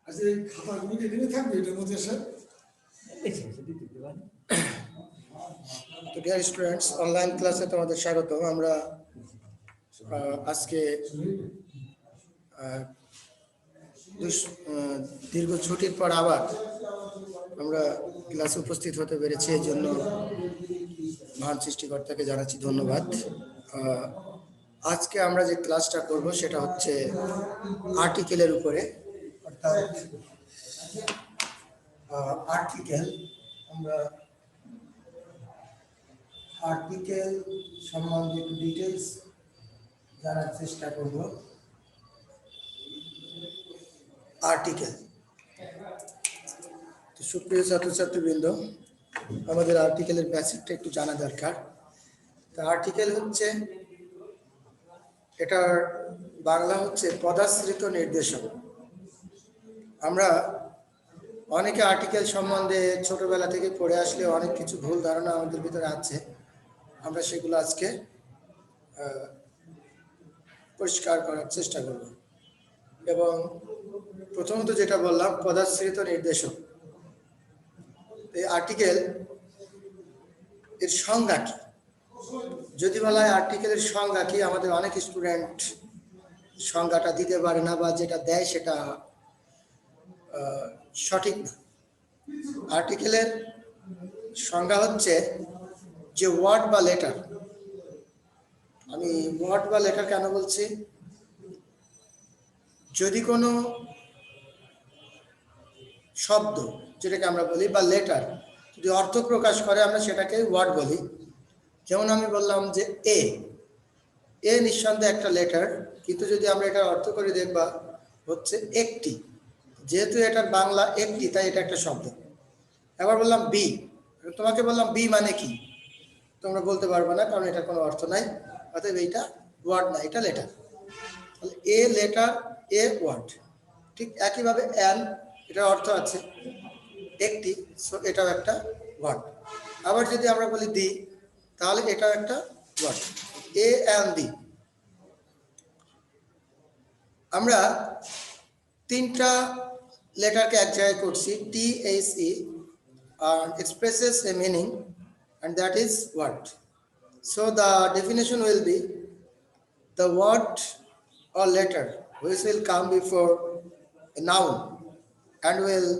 আচ্ছা এই খাতাগুলো কি এখানে থাকবে এটার মধ্যে স্যার? তো ডিয়ার স্টুডেন্টস, অনলাইন ক্লাসে তোমাদের স্বাগত। আমরা আজকে দীর্ঘ ছুটির পর আবার আমরা ক্লাসে উপস্থিত হতে পেরেছি, এই জন্য মহান সৃষ্টিকর্তাকে জানাচ্ছি ধন্যবাদ। আজকে আমরা যে ক্লাসটা করব সেটা হচ্ছে আর্টিকেলের উপরে, অর্থাৎ আর্টিকেল। আমরা আর্টিকেল সম্বন্ধে একটু ডিটেলস জানার চেষ্টা করব। আর্টিকেল, তো সুপ্রিয় ছাত্রছাত্রীবৃন্দ, আমাদের আর্টিকেলের বেসিকটা একটু জানা দরকার। তা আর্টিকেল হচ্ছে, এটার বাংলা হচ্ছে পদাশ্রিত নির্দেশক। আমরা অনেকে আর্টিকেল সম্বন্ধে ছোটবেলা থেকে পড়ে আসলে অনেক কিছু ভুল ধারণা আমাদের ভিতরে আছে, আমরা সেগুলো আজকে পরিষ্কার করার চেষ্টা করব। এবং প্রথমত যেটা বললাম, পদাশ্রিত নির্দেশক। এই আর্টিকেল এর সংজ্ঞা কি? যদি বলা হয় আর্টিকেলের সংজ্ঞা কি, আমাদের অনেক স্টুডেন্ট সংজ্ঞাটা দিতে পারে না, বা যেটা দেয় সেটা সঠিক না। আর্টিকেলের সংজ্ঞা হচ্ছে যে ওয়ার্ড বা লেটার। আমি ওয়ার্ড বা লেটার কেন বলছি? যদি কোনো শব্দ, যেটাকে আমরা বলি, বা লেটার যদি অর্থ প্রকাশ করে, আমরা সেটাকে ওয়ার্ড বলি। যেমন আমি বললাম যে এ নিঃসন্দেহে একটা লেটার, কিন্তু যদি আমরা এটার অর্থ করে দেখবা হচ্ছে একটি, যেহেতু এটার বাংলা একটি, তাই এটা একটা শব্দ। এবার বললাম বি, তোমাকে বললাম বি মানে কি, তোমরা বলতে পারবে না, কারণ এটা কোনো অর্থ নাই, অতএব এইটা ওয়ার্ড না, এটা লেটার। তাহলে এ লেটার, এ ওয়ার্ড। ঠিক একইভাবে অ্যান, এটার অর্থ আছে একটি, সো এটাও একটা ওয়ার্ড। আবার যদি আমরা বলি দি, তাহলে এটাও একটা ওয়ার্ড, এ অ্যান দি। আমরা তিনটা লেটারকে এক জায়গায় করছি, T H E, expresses a meaning, and that is word. So the definition will be the word or letter which will come before a noun and will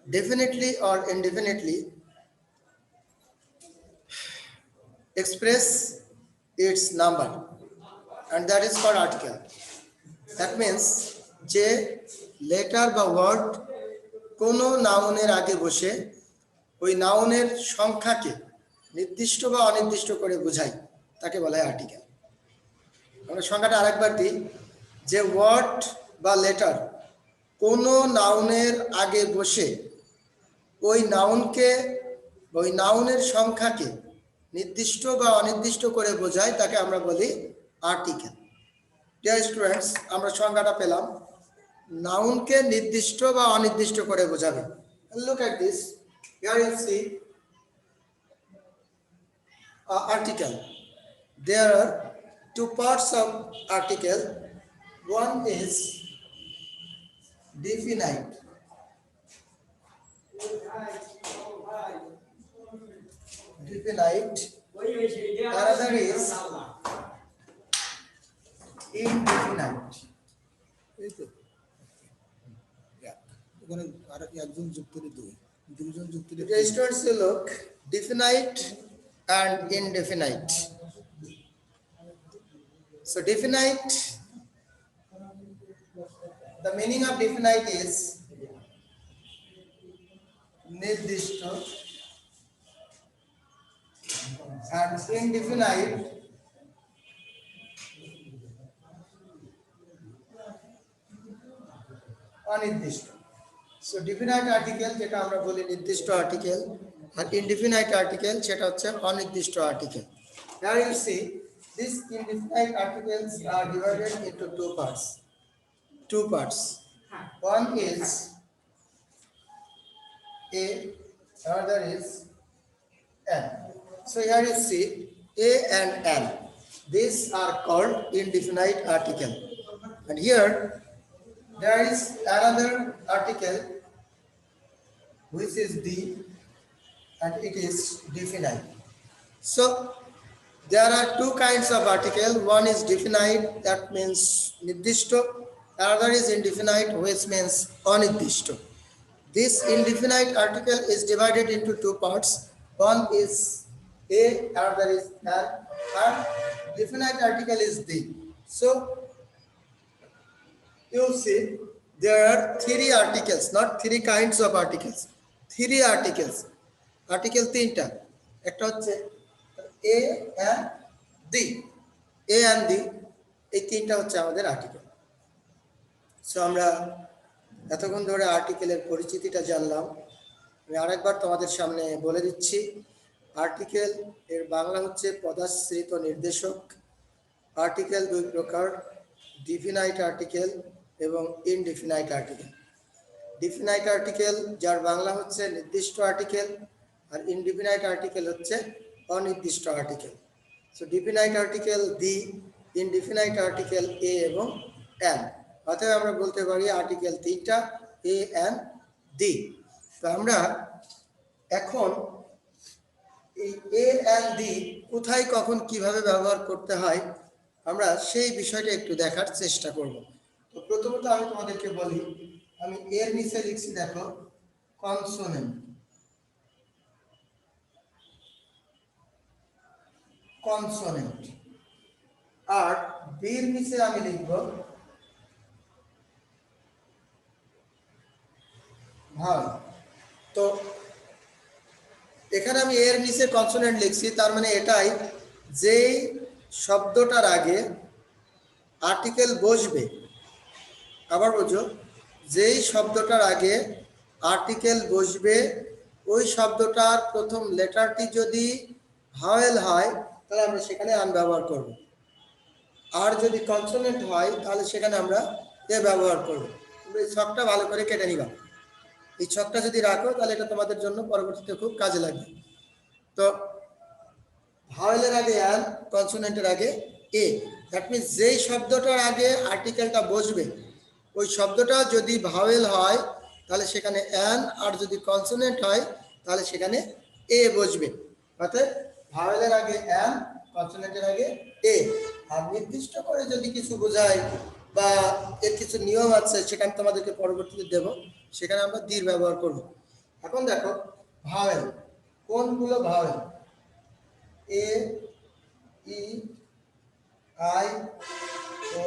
definitely or indefinitely express its number, and that is called article. That means যে letter বা word কোনো নাউনের আগে বসে ওই নাউনের সংখ্যাকে নির্দিষ্ট বা অনির্দিষ্ট করে বোঝায়, তাকে বলা হয় আর্টিকেল। আমরা সংখ্যাটা আরেকবার দিই, যে ওয়ার্ড বা লেটার কোনো নাউনের আগে বসে ওই নাউনকে, ওই নাউনের সংখ্যাকে নির্দিষ্ট বা অনির্দিষ্ট করে বোঝায়, তাকে আমরা বলি আর্টিকেল। ডিয়ার স্টুডেন্টস, আমরা সংখ্যাটা পেলাম, নাউনকে নির্দিষ্ট বা অনির্দিষ্ট করে বোঝাবে। Look at this, here you see article. There are two parts of article. One is definite. Definite. Another is indefinite. Students, look, definite and indefinite. So definite, the meaning of definite is নির্দিষ্ট, and indefinite অনির্দিষ্ট। So definite article যেটা আমরা বলি নির্দিষ্ট article, আর indefinite article সেটা হচ্ছে অনির্দিষ্ট article. Now you see, these indefinite articles are divided into two parts. One is a, another is n. So here you see a and n. These are called indefinite article. And here There is another article which is D and it is definite. So there are two kinds of article. One is definite, that means nirdishto. Another is indefinite, which means onirdishto. This indefinite article is divided into two parts. One is A, another is N, and definite article is D. So you see, there are three articles, not three kinds of articles. Three articles. Article তিনটা একটা হচ্ছে A and D. A and D এই তিনটা হচ্ছে আমাদের article. So আমরা এতক্ষণ ধরে আর্টিকেলের পরিচিতিটা জানলাম। আমি আরেকবার তোমাদের সামনে বলে দিচ্ছি, আর্টিকেল এর বাংলা হচ্ছে পদাশ্রিত নির্দেশক। আর্টিকেল দুই প্রকার, ডিফিনাইট আর্টিকেল এবং ইনডিফিনাইট আর্টিকেল। ডিফিনাইট আর্টিকেল যার বাংলা হচ্ছে নির্দিষ্ট আর্টিকেল, আর ইনডিফিনাইট আর্টিকেল হচ্ছে অনির্দিষ্ট article. So definite article the, indefinite article a এবং এন। অতএব আমরা বলতে পারি আর্টিকেল তিনটা, এ এন ডি। তো আমরা এখন এই এ এন ডি কোথায় কখন কিভাবে ব্যবহার করতে হয় আমরা সেই বিষয়টা একটু দেখার চেষ্টা করব। তো প্রথমত আমি তোমাদেরকে বলি, আমি এর নিচে লিখছি দেখো কনসোনেন্ট, কনসোনেন্ট, আর বির নিচে আমি লিখব ভাওয়েল। তো এখানে আমি এর নিচে কনসোনেন্ট লিখছি, তার মানে এটাই যেই শব্দটার আগে আর্টিকেল বসবে, আবার বুঝো, যেই শব্দটার আগে আর্টিকেল বসবে ওই শব্দটার প্রথম লেটারটি যদি ভাওয়েল হয় তাহলে আমরা সেখানে আন ব্যবহার করব, আর যদি কনসোনেন্ট হয় তাহলে সেখানে আমরা এ ব্যবহার করব। তুমি এই ছকটা ভালো করে কেটে নিবা, এই ছকটা যদি রাখো তাহলে এটা তোমাদের জন্য পরবর্তীতে খুব কাজে লাগবে। তো ভাওয়েলের আগে অ্যান, কনসোনেন্টের আগে এ, দ্যাট মিনস যেই শব্দটার আগে আর্টিকেলটা বসবে ওই শব্দটা যদি ভাওয়েল হয় তাহলে সেখানে অ্যান, আর যদি কনসোনেন্ট হয় তাহলে সেখানে এ বসবে। অর্থাৎ ভাওয়েলের আগে অ্যান, কনসোনেন্টের আগে এ। আর নির্দিষ্ট করে যদি কিছু বোঝায় বা এর কিছু নিয়ম আছে সেখানে তোমাদেরকে পরবর্তীতে দেব, সেখানে আমরা দির ব্যবহার করব। এখন দেখো ভাওয়েল কোনগুলো vowel, A, E, I, O,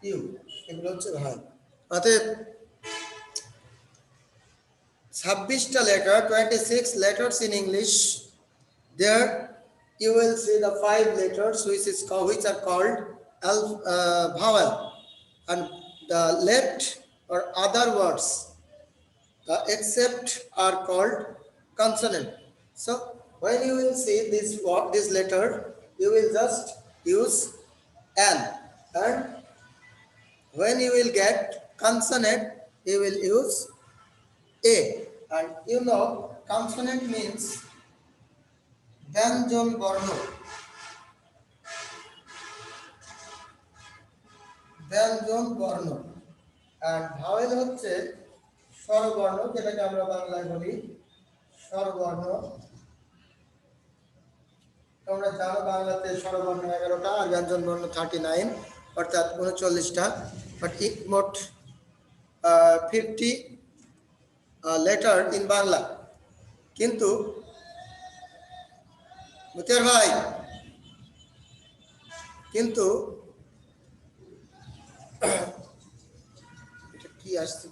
U, এগুলো হচ্ছে ভাওয়েল। অতএব 26টা letter, 26 letters in English. There you will see the 5 letters which are called vowel, and the left or other words except are called consonant. So when you will see this letter, you will just use an, and when you will get consonant you will use a. And you know consonant means ব্যঞ্জন বর্ণ, ব্যঞ্জন বর্ণ, আর vowel হচ্ছে স্বরবর্ণ, যেটাকে আমরা বাংলায় বলি স্বরবর্ণ। তোমরা জানো বাংলাতে স্বরবর্ণ 11টা আর ব্যঞ্জন বর্ণ 39, অর্থাৎ 39টা, বাট মোট 50 লেটার ইন বাংলা। কিন্তু মুতিয়ার ভাই, কিন্তু এটা কি আসছে,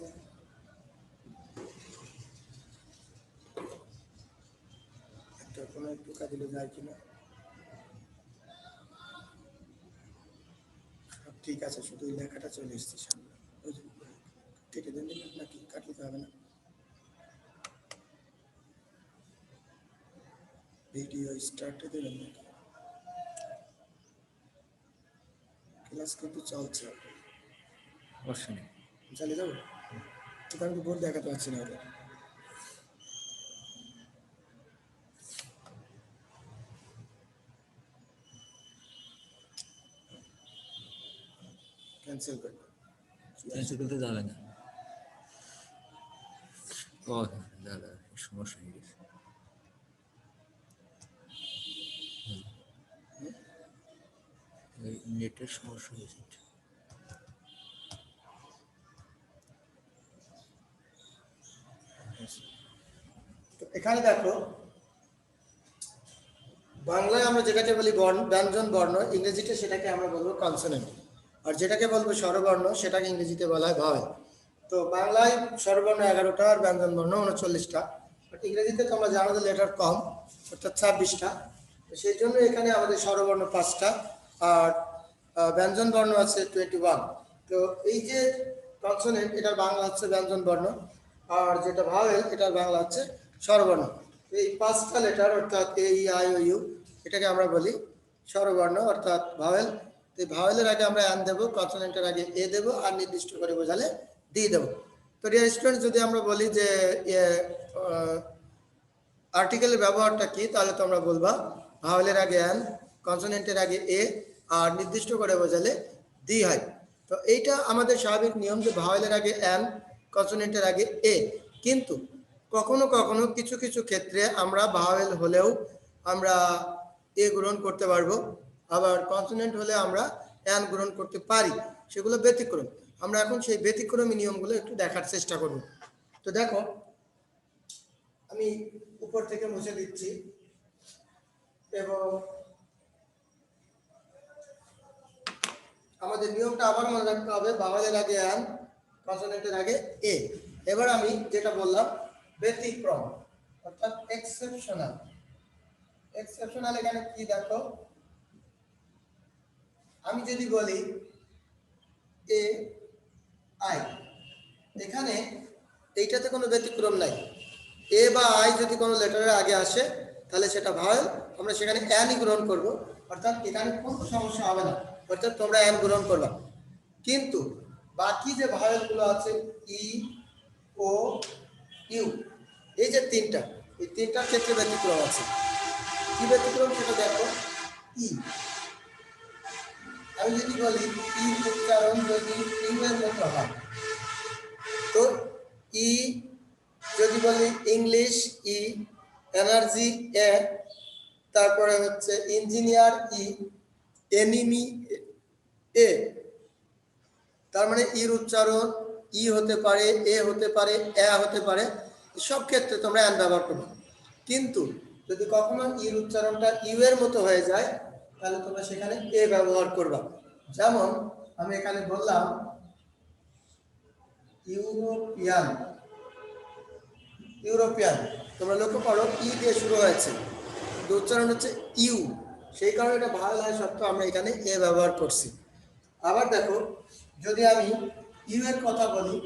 একটা কোনো একটু কাজ দিলে যায় কিনা। ঠিক আছে, শুধু লেখাটা চলে এসছে সামনে, কেটে দেন নাকি কাটতে হবে না? ভিডিও স্টার্টে দেবেন নাকি? ক্লাস কিন্তু চলছে, চালিয়ে যাবো। কিন্তু আমি বোর্ড দেখাতে পারছি না, ওদের ক্যান্সেল করবে। ক্যান্সেল করতে যাবে না। ও দাদা সমস্যা হয়ে গেছে। নেটের সমস্যা হয়েছে। তো এখানে দেখো বাংলায় আমরা যেটাকে বলি বর্ণ ব্যঞ্জন বর্ণ, ইংরেজিতে সেটাকে আমরা বলবো কনসোনেন্ট, আর যেটাকে বলবো স্বরবর্ণ সেটাকে ইংরেজিতে বলা হয় ভাওয়েল। তো বাংলায় স্বরবর্ণ 11টা আর ব্যঞ্জন বর্ণ 39টা, বাট ইংরেজিতে তোমরা জানো যে লেটার কম, অর্থাৎ 26টা। তো সেই জন্য এখানে আমাদের স্বরবর্ণ 5টা আর ব্যঞ্জন বর্ণ আছে 21। তো এই যে কনসোনেন্ট এটার বাংলা হচ্ছে ব্যঞ্জন বর্ণ, আর যেটা ভাওয়েল এটার বাংলা হচ্ছে স্বরবর্ণ। এই 5টা লেটার অর্থাৎ এ ই আই ও ইউ এটাকে আমরা বলি স্বরবর্ণ অর্থাৎ ভাওয়েল। তো এই ভাওয়েলের আগে আমরা অ্যান দেবো, কনসোনেন্টের আগে এ দেবো, আর নির্দিষ্ট করে বোঝালে ডি দেবো। তো ডিয়ার স্টুডেন্ট, যদি আমরা বলি যে আর্টিকেলের ব্যবহারটা কি, তাহলে তো আমরা বলবা ভাওয়েলের আগে অ্যান, কনসোনেন্টের আগে এ, আর নির্দিষ্ট করে বোঝালে ডি হয়। তো এইটা আমাদের স্বাভাবিক নিয়ম যে ভাওয়েলের আগে অ্যান, কনসোনেন্টের আগে এ। কিন্তু কখনো কখনো কিছু কিছু ক্ষেত্রে আমরা ভাওয়েল হলেও আমরা এ গ্রহণ করতে পারবো, আবার কনসোনেন্ট হলে আমরা অ্যান গ্রহণ করতে পারি, সেগুলো ব্যতিক্রম। আমরা এখন সেই ব্যতিক্রমী নিয়মগুলো একটু দেখার চেষ্টা করব। তো দেখো আমি উপর থেকে মুছে দিচ্ছি, এবং আমাদের নিয়মটা আবার মনে রাখতে হবে, ভাওয়েলের আগে অ্যান, কনসোনেন্টের আগে এ। এবার আমি যেটা বললাম ব্যতিক্রম অর্থাৎ এক্সেপশনাল। এক্সেপশনাল এখানে কি দেখো, আমি যদি বলি এ আই, এখানে এইটাতে কোনো ব্যতিক্রম নাই। এ বা আই যদি কোনো লেটারের আগে আসে তাহলে সেটা ভাওয়েল, আমরা সেখানে অ্যানই গ্রহণ করব, অর্থাৎ এখানে কোনো সমস্যা হবে না, অর্থাৎ তোমরা অ্যান গ্রহণ করবা। কিন্তু বাকি যে ভাওয়েলগুলো আছে ই, ও, ইউ, এই যে তিনটা, এই তিনটার ক্ষেত্রে ব্যতিক্রম আছে। কি ব্যতিক্রম সেটা দেখো। ই, আমি যদি বলি ই উচ্চারণ যদি ইউ এর মতো হয়, তো ই যদি বলি ইংলিশ ই, এনার্জি এ, তারপরে হচ্ছে ইঞ্জিনিয়ার ই, এনিমি এ, তার মানে ইর উচ্চারণ ই হতে পারে, এ হতে পারে, এ হতে পারে, সব ক্ষেত্রে তোমরা অ্যান ব্যবহার করবে। কিন্তু যদি কখনো ইর উচ্চারণটা ইউ এর মতো হয়ে যায় তাহলে তোমরা সেখানে এ ব্যবহার করবা। যেমন আমি এখানে বললাম ইউরোপিয়ান, ইউরোপিয়ান, তোমরা লক্ষ্য করো ই দিয়ে শুরু হয়েছে, উচ্চারণ হচ্ছে ইউ, সেই কারণে এটা ভাওয়েল হয় সত্ত্বেও আমরা এখানে এ ব্যবহার করছি। আবার দেখো যদি আমি ইউ এর কথা বলি,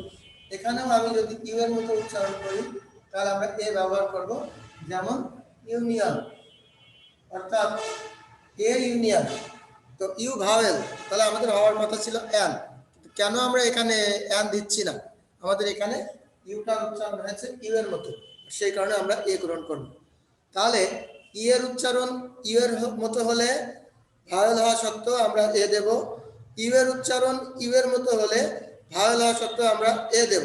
এখানেও আমি যদি ইউ এর মতো উচ্চারণ করি তাহলে আমরা এ ব্যবহার করব। যেমন ইউনিয়ন অর্থাৎ এ ইউনিয়ন, তো ইউ ভাওয়েল, তাহলে আমাদের হওয়ার কথা ছিল অ্যান, কেন আমরা এখানে অ্যান দিচ্ছি না, আমাদের এখানে ইউটার উচ্চারণ হয়েছে ইউ এর মতো, সেই কারণে আমরা এ গ্রহণ করব। তাহলে ই এর উচ্চারণ ইউ এর মতো হলে ভাওয়েল হওয়া সত্ত্বেও আমরা এ দেব, ইউ এর উচ্চারণ ইউ এর মতো হলে ভাওয়েল হওয়া সত্ত্বেও আমরা এ দেব,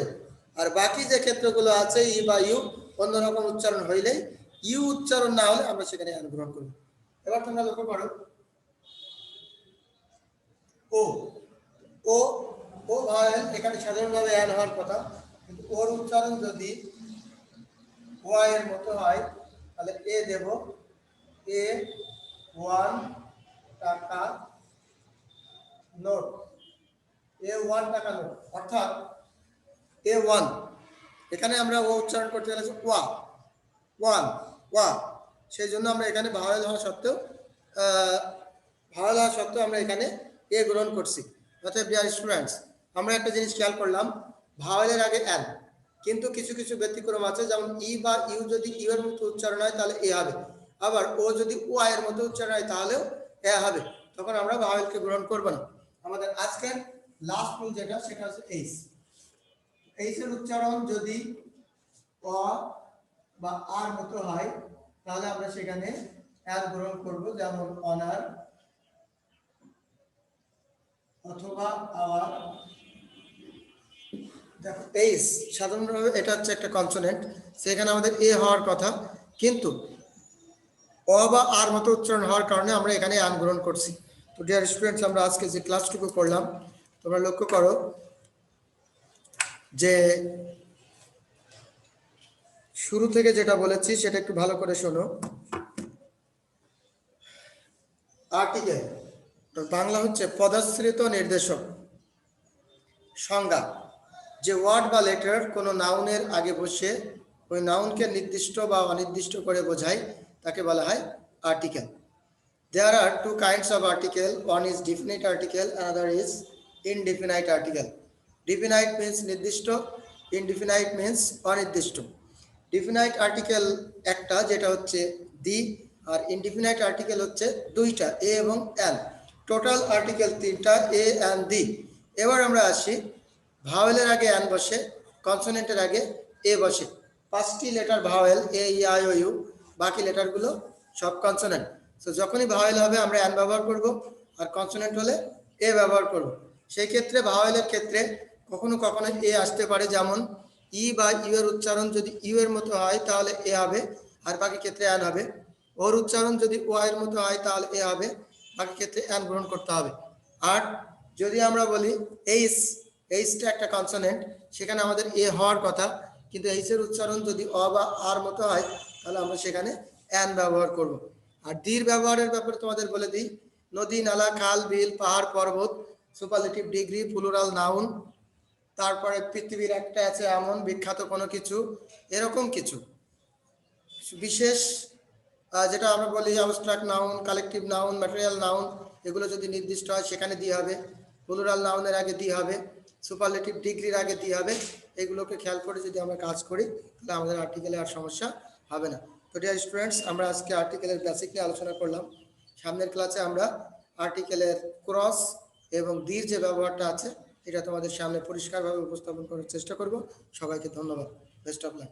আর বাকি যে ক্ষেত্রগুলো আছে ই বা ইউ অন্যরকম উচ্চারণ হইলেই, ইউ উচ্চারণ না হলে আমরা সেখানে অ্যান গ্রহণ করব। এবার তোমরা লক্ষ্য করো ও, ও, ও ভাওয়েল এখানে সাধারণভাবে অ্যান হওয়ার কথা, কিন্তু ওর উচ্চারণ যদি ওয়াই এর মতো হয় তাহলে এ দেব, এ 1 টাকা নোট, এ 1 টাকা নোট, অর্থাৎ এ 1, এখানে আমরা ও উচ্চারণ করতে গেলে ওয়া, ওয়ান, ওয়া, সেই জন্য আমরা এখানে ভাওয়েল হওয়া সত্ত্বেও ভাওয়েল হওয়া সত্ত্বেও আমরা এখানে এ গ্রহণ করছি। অর্থাৎ ডিয়ার স্টুডেন্টস, আমরা একটা জিনিস খেয়াল করলাম, ভাওয়েলের আগে অ্যান, কিন্তু কিছু কিছু ব্যতিক্রম আছে, যেমন ই বা ইউ যদি ইউ এর মতো উচ্চারণ হয় তাহলে এ হবে, আবার ও যদি ও এর মতো উচ্চারণ হয় তাহলেও এ হবে, তখন আমরা ভাওয়েলকে গ্রহণ করব না। আমাদের আজকের লাস্ট রুল যেটা সেটা হচ্ছে এইচ। এইচ এর উচ্চারণ যদি অ বা আর মতো হয় তাহলে আমরা সেখানে অ্যান গ্রহণ করব, যেমন অনার অথবা আওয়ার দেখো এইস সাধারণভাবে এটা হচ্ছে একটা কনসোনেন্ট, সেখানে আমাদের এ হওয়ার কথা, কিন্তু অ বা আর মতো উচ্চারণ হওয়ার কারণে আমরা এখানে আন গ্রহণ করছি। তো ডিয়ার স্টুডেন্টস, আমরা আজকে যে ক্লাসটুকু করলাম, তোমরা লক্ষ্য করো যে শুরু থেকে যেটা বলেছি সেটা একটু ভালো করে শোনো। আর্টিকেল বাংলা হচ্ছে পদাশ্রিত নির্দেশক। সংজ্ঞা: যে ওয়ার্ড বা লেটার কোনো নাউনের আগে বসে ওই নাউনকে নির্দিষ্ট বা অনির্দিষ্ট করে বোঝায় তাকে বলা হয় article. There are two kinds of article. One is definite article, another is indefinite article. Definite means নির্দিষ্ট, indefinite means অনির্দিষ্ট। Definite article একটা, যেটা হচ্ছে দি, আর indefinite article হচ্ছে দুইটা, এ এবং এন। টোটাল আর্টিকেল তিনটা, এ এন দি। এবার আমরা আসি, ভাওয়েলের আগে এন বসে, কনসোনেন্টের আগে এ বসে। 5টি letter vowel, A E I O U, বাকি লেটারগুলো সব কনসোনেন্ট। তো যখনই ভাওয়েল হবে আমরা এন ব্যবহার করব, আর কনসোনেন্ট হলে এ ব্যবহার করব। সেই ক্ষেত্রে ভাওয়েলের ক্ষেত্রে কখনো কখনো এ আসতে পারে, যেমন ই বা ইউ এর উচ্চারণ যদি ইউ এর মতো হয় তাহলে এ হবে, আর বাকি ক্ষেত্রে এন হবে। ওর উচ্চারণ যদি ও এর মতো হয় তাহলে এ হবে, বাকি ক্ষেত্রে এন গ্রহণ করতে হবে। আর যদি আমরা বলি এইস, এইসটা একটা কনসোনেন্ট, সেখানে আমাদের এ হওয়ার কথা, কিন্তু এইস এর উচ্চারণ যদি অ বা আর মতো হয় তাহলে আমরা সেখানে এন ব্যবহার করব। আর ডির ব্যবহারের ব্যাপারে তোমাদের বলে দিই, নদী, নালা, খাল, বিল, পাহাড়, পর্বত, সুপারলেটিভ ডিগ্রি, প্লুরাল নাউন, তারপরে পৃথিবীর একটা আছে এমন, বিখ্যাত কোনো কিছু, এরকম কিছু বিশেষ যেটা আমরা বলি abstract noun, collective noun, material noun, এগুলো যদি নির্দিষ্ট হয় সেখানে দিয়ে হবে, প্লুরাল নাউনের আগে দিয়ে হবে, সুপারলেটিভ ডিগ্রির আগে দিয়ে হবে। এগুলোকে খেয়াল করে যদি আমরা কাজ করি তাহলে আমাদের আর্টিকেলে আর সমস্যা হবে না। তো ডিয়ার স্টুডেন্টস, আমরা আজকে আর্টিকেলের বেসিক নিয়ে আলোচনা করলাম। সামনের ক্লাসে আমরা আর্টিকেলের ক্রস এবং দীর যে ব্যবহারটা আছে এটা তোমাদের সামনে পরিষ্কারভাবে উপস্থাপন করার চেষ্টা করব। সবাইকে ধন্যবাদ। Best of luck.